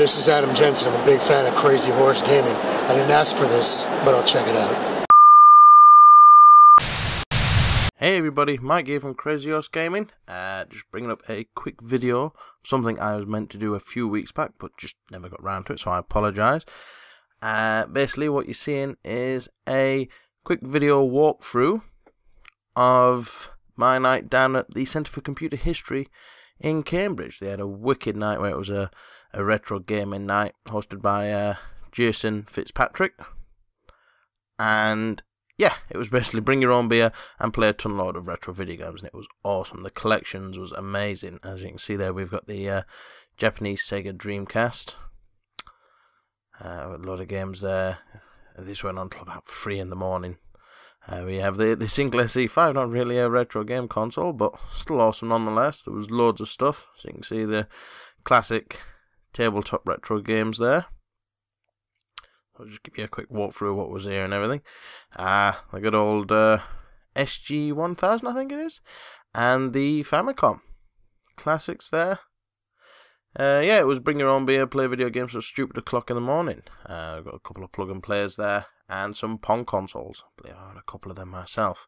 this is Adam Jensen. I'm a big fan of Crazy Horse Gaming. I didn't ask for this, but I'll check it out. Hey everybody, Mike here from Crazy Horse Gaming. Just bringing up a quick video, something I was meant to do a few weeks back, but just never got round to it, so I apologise. Basically what you're seeing is a quick video walkthrough of my night down at the Centre for Computer History in Cambridge. They had a wicked night where it was a retro gaming night hosted by Jason Fitzpatrick. And yeah, it was basically bring your own beer and play a ton load of retro video games, and it was awesome. The collections was amazing. As you can see there, we've got the Japanese Sega Dreamcast. A load of games there. This went on till about 3 in the morning. We have the Sinclair C5, not really a retro game console, but still awesome nonetheless. There was loads of stuff. So you can see the classic tabletop retro games there. I'll just give you a quick walkthrough of what was here and everything. The good old SG-1000, I think it is. And the Famicom. Classics there. Yeah, it was bring your own beer, play video games till stupid o'clock in the morning. I've got a couple of plug and plays there. And some Pong consoles. I believe I had a couple of them myself.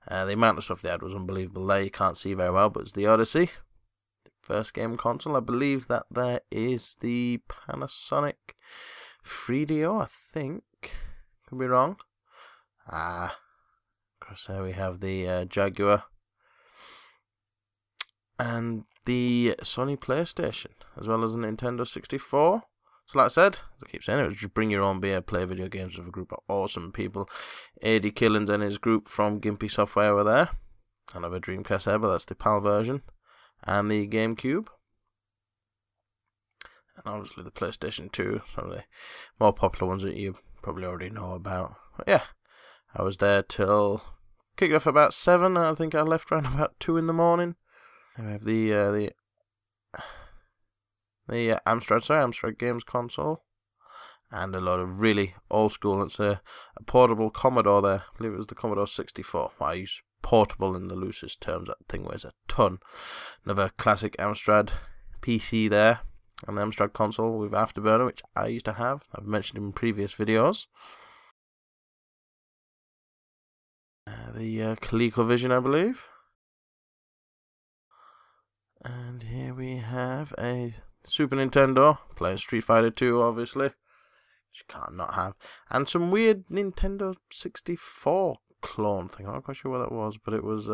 The amount of stuff they had was unbelievable there. You can't see very well, but it's the Odyssey. The first game console. I believe that there is the Panasonic 3DO, I think. Could be wrong. Across there we have the Jaguar. And the Sony PlayStation, as well as a Nintendo 64. So like I said, as I keep saying, it was just bring your own beer, play video games with a group of awesome people. A.D. Killins and his group from Gimpy Software were there. Another Dreamcast there, but that's the PAL version. And the GameCube. And obviously the PlayStation 2, some of the more popular ones that you probably already know about. But yeah, I was there till, kicked off about 7, and I think I left around about 2 in the morning. And we have the Amstrad Games console, and a lot of really old school. It's a portable Commodore there. I believe it was the Commodore 64. Well, I use portable in the loosest terms. That thing weighs a ton. Another classic Amstrad PC there, and the Amstrad console with Afterburner, which I used to have. I've mentioned in previous videos. The ColecoVision, I believe. And here we have a Super Nintendo, playing Street Fighter 2, obviously, which you can't not have, and some weird Nintendo 64 clone thing. I'm not quite sure what that was, but it was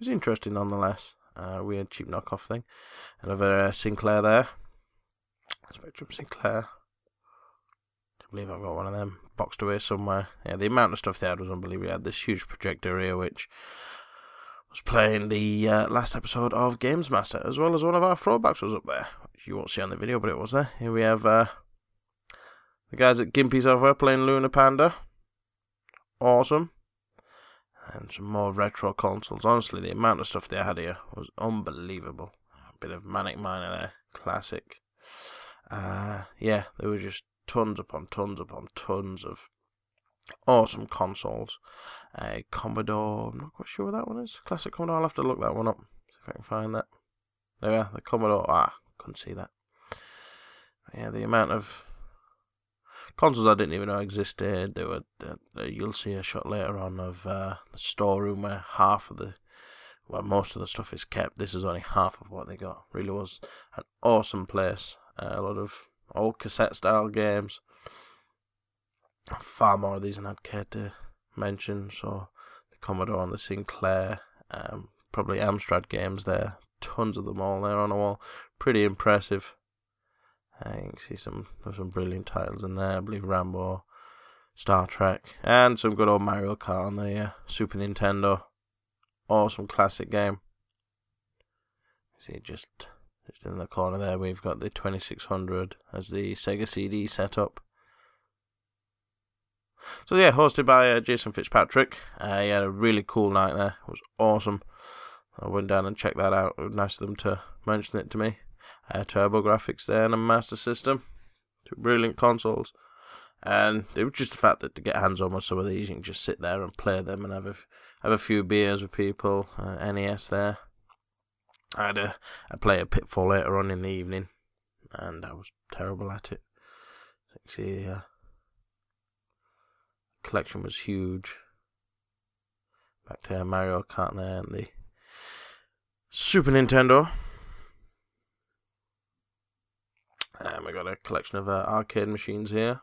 interesting nonetheless. Weird cheap knockoff thing. Another Sinclair there, Spectrum Sinclair. I believe I've got one of them boxed away somewhere. Yeah, the amount of stuff they had was unbelievable. We had this huge projector here, which was playing the last episode of Games Master, as well as one of our throwbacks was up there, which you won't see on the video, but it was there. Here we have the guys at Gimpy Software playing Lunar Panda. Awesome. And some more retro consoles. Honestly, the amount of stuff they had here was unbelievable. A bit of Manic Miner there. Classic. Yeah, there were just tons upon tons upon tons of awesome consoles. Commodore, I'm not quite sure what that one is. Classic Commodore, I'll have to look that one up, see if I can find that. There we are, the Commodore, couldn't see that. Yeah, the amount of consoles I didn't even know existed. There were, you'll see a shot later on of the storeroom where most of the stuff is kept. This is only half of what they got. Really was an awesome place. A lot of old cassette style games. Far more of these than I'd care to mention. So the Commodore and the Sinclair, probably Amstrad games there. Tons of them all there on the wall. Pretty impressive. You can see there's some brilliant titles in there. I believe Rambo, Star Trek, and some good old Mario Kart on the Super Nintendo. Awesome classic game. You see just in the corner there, we've got the 2600 as the Sega CD setup. So yeah, hosted by Jason Fitzpatrick. He had a really cool night there. It was awesome. I went down and checked that out. It was nice of them to mention it to me. Turbo graphics there and a Master System. 2 brilliant consoles. And it was just the fact that to get hands on with some of these, you can just sit there and play them and have a few beers with people. NES there. I play a Pitfall later on in the evening. and I was terrible at it. See, collection was huge. Back to Mario Kart there and the Super Nintendo. And we got a collection of arcade machines here.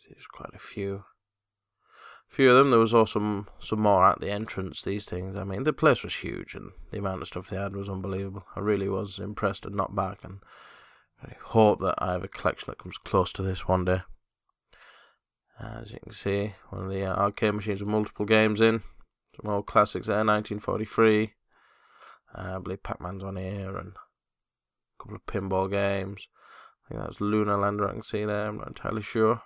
There's quite a few. A few of them. There was also some more at the entrance. These things. I mean, the place was huge, and the amount of stuff they had was unbelievable. I really was impressed and not back, and I hope that I have a collection that comes close to this one day. As you can see, one of the arcade machines with multiple games in. Some old classics there, 1943. I believe Pac-Man's on here, and a couple of pinball games. I think that was Lunar Lander I can see there, I'm not entirely sure.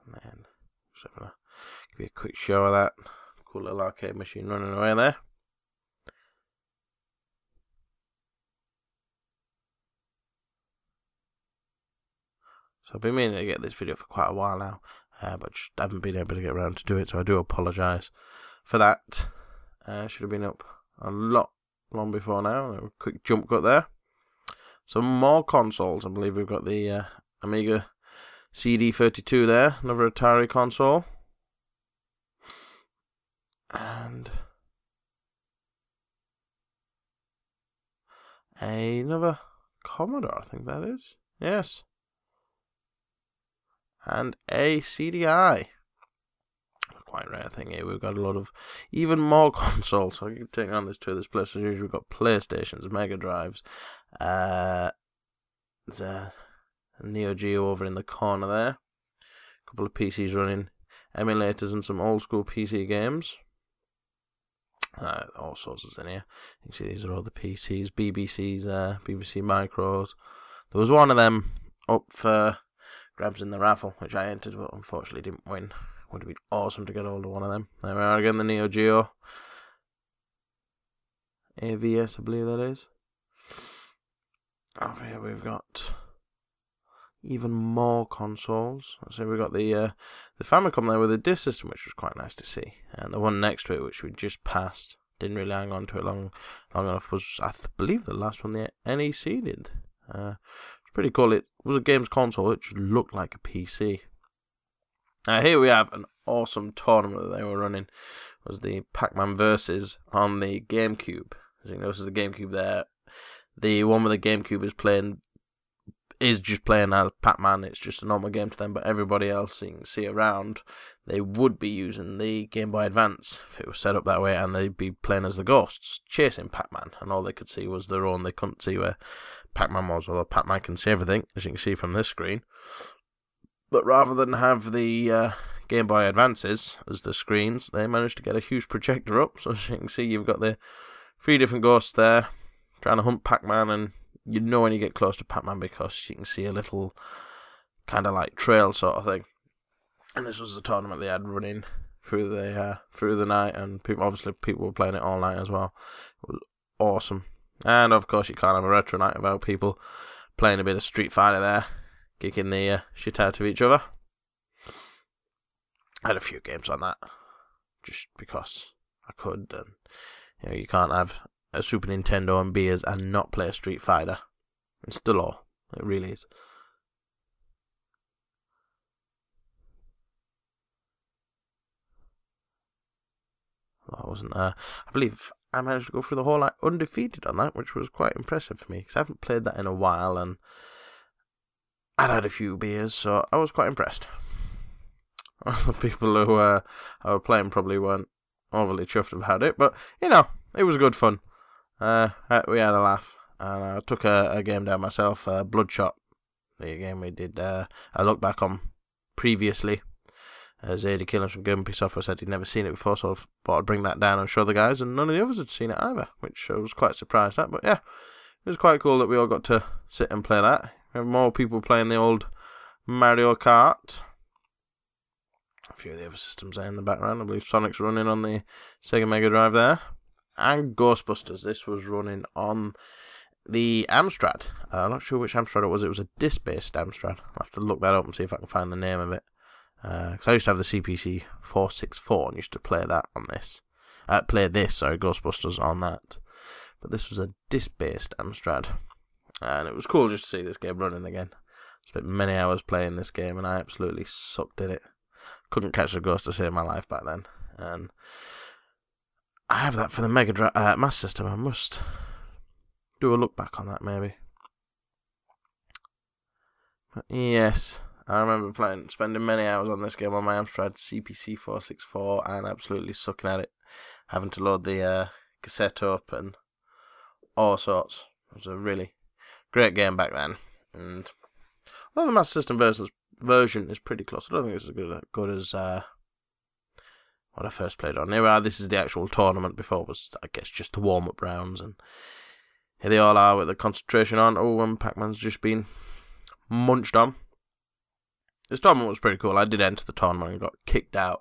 And then, just gonna give you a quick show of that. Cool little arcade machine running away there. So I've been meaning to get this video for quite a while now, but just haven't been able to get around to do it, so I do apologise for that. Should have been up a lot long before now. A quick jump cut there. Some more consoles. I believe we've got the Amiga CD32 there, another Atari console. And another Commodore, I think that is. Yes. And a CDI. Quite rare thing here. We've got a lot of even more consoles. So I can take on this to this place. As usual, we've got PlayStations, Mega Drives. There's a Neo Geo over in the corner there. A couple of PCs running emulators and some old school PC games. All sorts is in here. You can see these are all the PCs, BBCs, BBC Micros. There was one of them up for grabs in the raffle, which I entered, but unfortunately didn't win. Would have been awesome to get hold of one of them. There we are again, the Neo Geo. AVS, I believe that is. Over here we've got even more consoles. So we've got the Famicom there with the disc system, which was quite nice to see. And the one next to it, which we just passed, didn't really hang on to it long enough, was, I believe, the last one the NEC did. It's pretty cool. It was a games console. It just looked like a PC. Now here we have an awesome tournament that they were running. It was the Pac-Man Versus on the GameCube. As you can notice, the GameCube there. The one with the GameCube is just playing as Pac-Man. It's just a normal game to them, but everybody else you can see around, they would be using the Game Boy Advance if it was set up that way, and they'd be playing as the ghosts, chasing Pac-Man, and all they could see was their own. They couldn't see where Pac-Man was, although Pac-Man can see everything, as you can see from this screen. But rather than have the Game Boy Advances as the screens, they managed to get a huge projector up, so as you can see, you've got the 3 different ghosts there, trying to hunt Pac-Man, and you know when you get close to Pac-Man because you can see a little kind of like trail sort of thing. And this was the tournament they had running through the night, and people were playing it all night as well. It was awesome. And of course you can't have a retro night without people playing a bit of Street Fighter there, kicking the shit out of each other. I had a few games on that just because I could, and you can't have a Super Nintendo and beers and not play a Street Fighter. It's the law. It really is. Well, I wasn't. I believe I managed to go through the whole night undefeated on that, which was quite impressive for me because I haven't played that in a while, and I'd had a few beers, so I was quite impressed. The people who were playing probably weren't overly chuffed about it, but it was good fun. We had a laugh, and I took a game down myself, Bloodshot, the game we did. I looked back on previously, as Zadie Killings from Gumpy Software said he'd never seen it before, so I thought I'd bring that down and show the guys, and none of the others had seen it either, which I was quite surprised at. But yeah, it was quite cool that we all got to sit and play that. We have more people playing the old Mario Kart. A few of the other systems there in the background. I believe Sonic's running on the Sega Mega Drive there. And Ghostbusters. This was running on the Amstrad. I'm not sure which Amstrad it was. It was a disc-based Amstrad. I'll have to look that up and see if I can find the name of it. Because I used to have the CPC 464 and used to play that on this. Ghostbusters on that. But this was a disc-based Amstrad. And it was cool just to see this game running again. Spent many hours playing this game and I absolutely sucked at it. Couldn't catch a ghost to save my life back then. And I have that for the Master System. I must do a look back on that maybe. But yes, I remember spending many hours on this game on my Amstrad CPC 464 and absolutely sucking at it. Having to load the cassette up and all sorts. It was a really great game back then. And although the Master System version is pretty close, I don't think it's as good as what I first played on. Anyway, this is the actual tournament. Before it was, I guess, just the warm-up rounds. And here they all are with the concentration on. Oh, and Pac-Man's just been munched on. This tournament was pretty cool. I did enter the tournament and got kicked out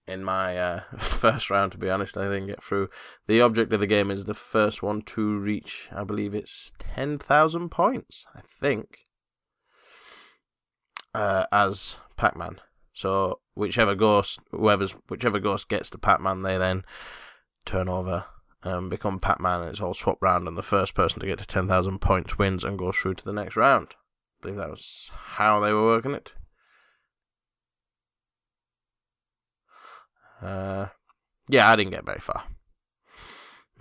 in my first round, to be honest. I didn't get through. The object of the game is the first one to reach, I believe it's 10,000 points, I think, as Pac-Man. So whichever ghost gets the Pac-Man, they then turn over and become Pac-Man, and it's all swapped round, and the first person to get to 10,000 points wins and goes through to the next round. I believe that was how they were working it. Yeah, I didn't get very far.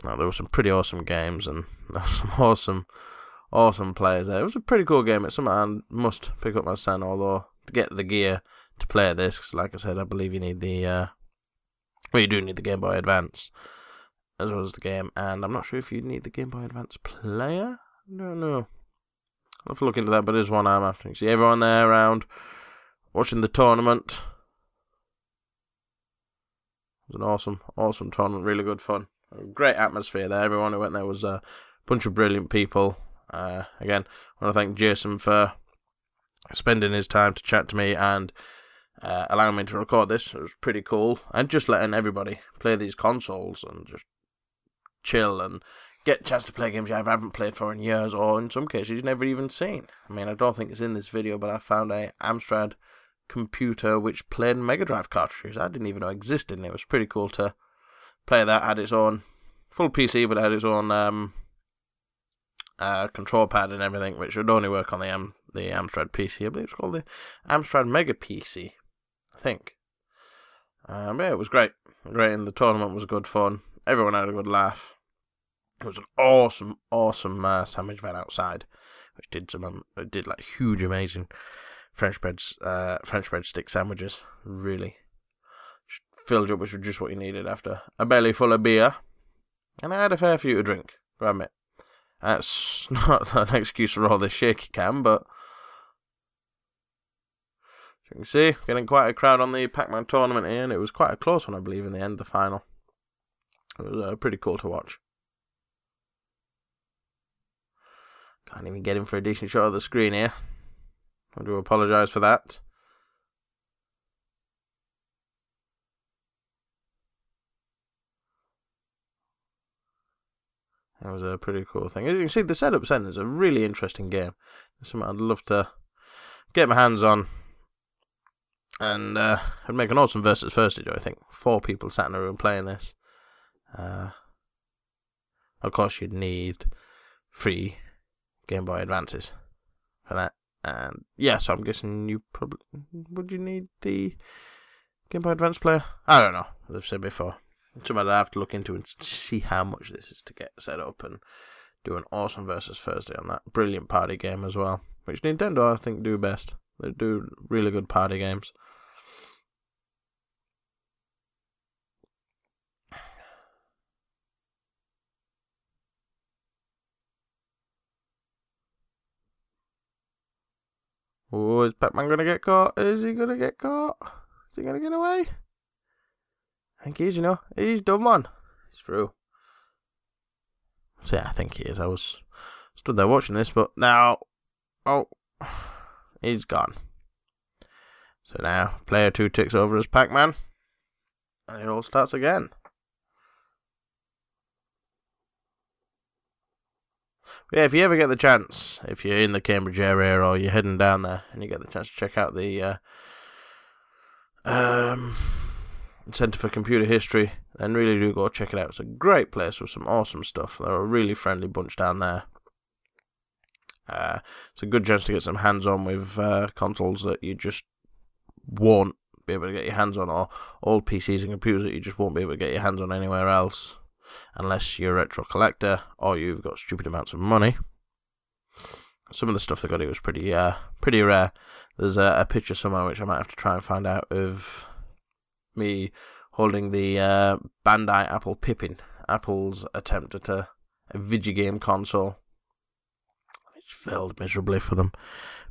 No, there were some pretty awesome games, and there were some awesome players there. It was a pretty cool game. It's something I must pick up myself, although to get the gear to play this, 'cause like I said, I believe you need the you do need the Game Boy Advance as well as the game, and I'm not sure if you need the Game Boy Advance player. I don't know. I'll have to look into that, but there's one I'm after. You see everyone there around watching the tournament. It was an awesome tournament, really good fun. A great atmosphere there. Everyone who went there was a bunch of brilliant people. Again, I want to thank Jason for spending his time to chat to me and allowing me to record this. It was pretty cool. And just letting everybody play these consoles and just chill and get a chance to play games you either haven't played for in years or in some cases you've never even seen. I mean, I don't think it's in this video, but I found a Amstrad computer which played Mega Drive cartridges. I didn't even know existed, and it was pretty cool to play that. Had its own full PC, but it had its own control pad and everything, which would only work on the Amstrad PC. I believe it's called the Amstrad Mega PC, I think. But yeah, it was great, and the tournament was good fun. Everyone had a good laugh. It was an awesome sandwich van outside, which did like huge, amazing French bread stick sandwiches. Really filled you up with just what you needed after a belly full of beer. And I had a fair few to drink, I admit. That's not an excuse for all this shaky cam, but as you can see, getting quite a crowd on the Pac-Man tournament here, and it was quite a close one, I believe, in the end, the final. It was pretty cool to watch. Can't even get in for a decent shot of the screen here. I do apologise for that. That was a pretty cool thing. As you can see, the setup center is a really interesting game. It's something I'd love to get my hands on. And I'd make an awesome versus first video, I think. 4 people sat in a room playing this. Of course, you'd need 3 Game Boy Advances for that. And yeah, so I'm guessing would you need the Game Boy Advance player? I don't know, as I've said before. It's something I have to look into and see how much this is to get set up and do an awesome versus Thursday on that. Brilliant party game as well, which Nintendo, I think, do best. They do really good party games. Oh, is Pac-Man going to get caught? Is he going to get caught? Is he going to get away? I think he is, He's done one. He's through. So yeah, I think he is. I was stood there watching this, but now... Oh, he's gone. So now, player 2 ticks over as Pac-Man. And it all starts again. But yeah, if you ever get the chance, if you're in the Cambridge area or you're heading down there and you get the chance to check out the Centre for Computer History, then really do go check it out. It's a great place with some awesome stuff. They're a really friendly bunch down there. It's a good chance to get some hands-on with consoles that you just won't be able to get your hands on, or old PCs and computers that you just won't be able to get your hands on anywhere else, unless you're a retro collector or you've got stupid amounts of money. Some of the stuff they got here was pretty rare. There's a picture somewhere which I might have to try and find out of me holding the Bandai Apple Pippin, Apple's attempt at a video game console, which failed miserably for them,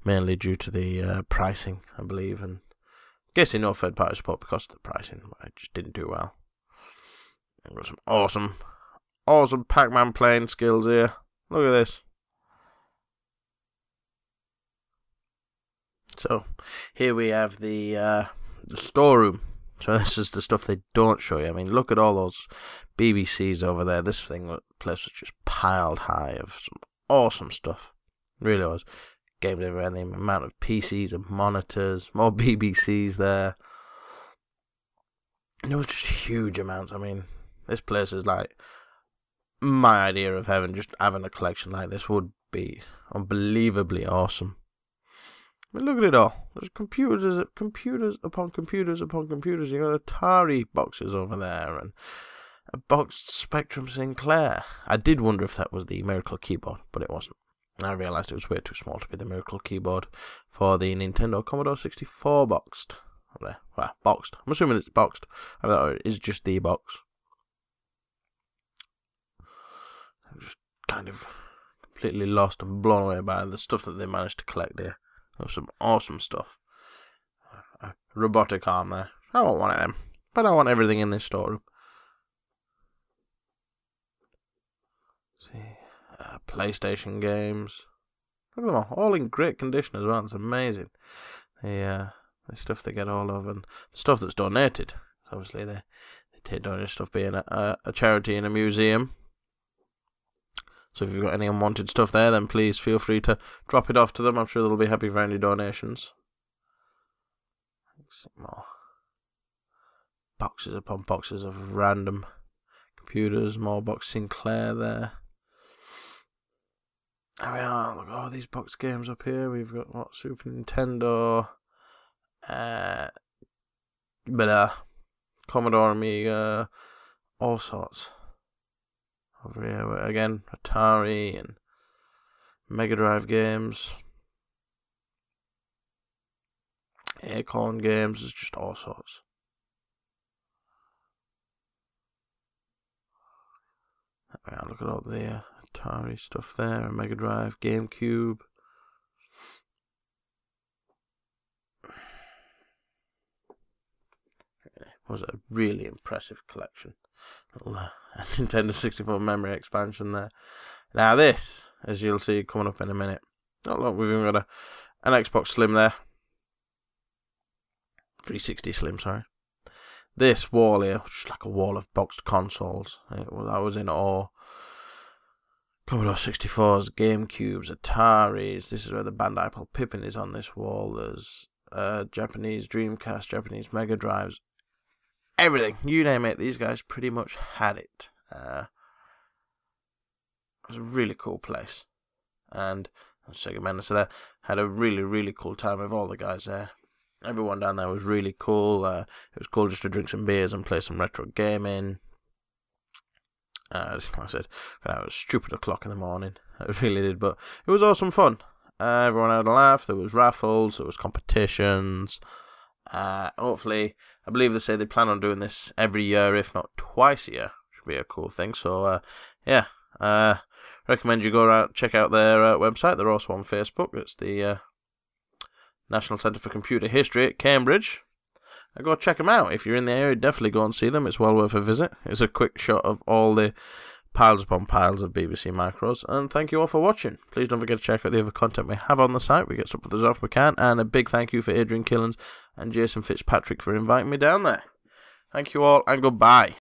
mainly due to the pricing, I believe, and guessing no third-party support because of the pricing. It just didn't do well. And got some awesome Pac-Man playing skills here. Look at this. So here we have the storeroom. So this is the stuff they don't show you. I mean, look at all those BBCs over there. This place was just piled high of some awesome stuff. It really was. Games everywhere, the amount of PCs and monitors, more BBCs there. It was just huge amounts. I mean, this place is like my idea of heaven. Just having a collection like this would be unbelievably awesome. I mean, look at it all. There's computers upon computers upon computers. You got Atari boxes over there and a boxed Spectrum Sinclair. I did wonder if that was the Miracle Keyboard, but it wasn't. I realised it was way too small to be the Miracle Keyboard for the Nintendo Commodore 64 boxed. There. Well, boxed. I'm assuming it's boxed. I thought it is just the box. I'm just kind of completely lost and blown away by the stuff that they managed to collect here. There's some awesome stuff. A robotic arm there. I want one of them. But I want everything in this storeroom. See. PlayStation games. Look at them all in great condition as well. It's amazing. The stuff they get all of, and the stuff that's donated. Obviously, they take donation stuff, being a charity in a museum. So if you've got any unwanted stuff there, then please feel free to drop it off to them. I'm sure they'll be happy for any donations. Some more boxes upon boxes of random computers. More box Sinclair there. There we are. Look at all these box games up here. We've got what, Super Nintendo, Commodore, Amiga, all sorts. Over here again, Atari and Mega Drive games, Acorn games. There's just all sorts. There we are. Look at all the Atari stuff there, Mega Drive, GameCube. It was a really impressive collection. Little Nintendo 64 memory expansion there. Now this, as you'll see coming up in a minute. Oh look, we've even got an Xbox Slim there. 360 Slim, sorry. This wall here, just like a wall of boxed consoles. I was in awe. Commodore 64s, GameCubes, Ataris. This is where the Bandai Apple Pippin is on this wall. There's Japanese Dreamcast, Japanese Mega Drives. Everything, you name it, these guys pretty much had it. It was a really cool place. And Sega Mendes there had a really, really cool time with all the guys there. Everyone down there was really cool. It was cool just to drink some beers and play some retro gaming. Like I said, it was stupid o'clock in the morning. It really did, but it was awesome fun. Everyone had a laugh. There was raffles, there was competitions. Hopefully, I believe they say they plan on doing this every year, if not twice a year. Should be a cool thing. So, recommend you go out, check out their website. They're also on Facebook. It's the National Centre for Computer History at Cambridge. Go check them out. If you're in the area, definitely go and see them. It's well worth a visit. It's a quick shot of all the piles upon piles of BBC Micros. And thank you all for watching. Please don't forget to check out the other content we have on the site. We get stuff as often as we can. And a big thank you for Adrian Killens and Jason Fitzpatrick for inviting me down there. Thank you all and goodbye.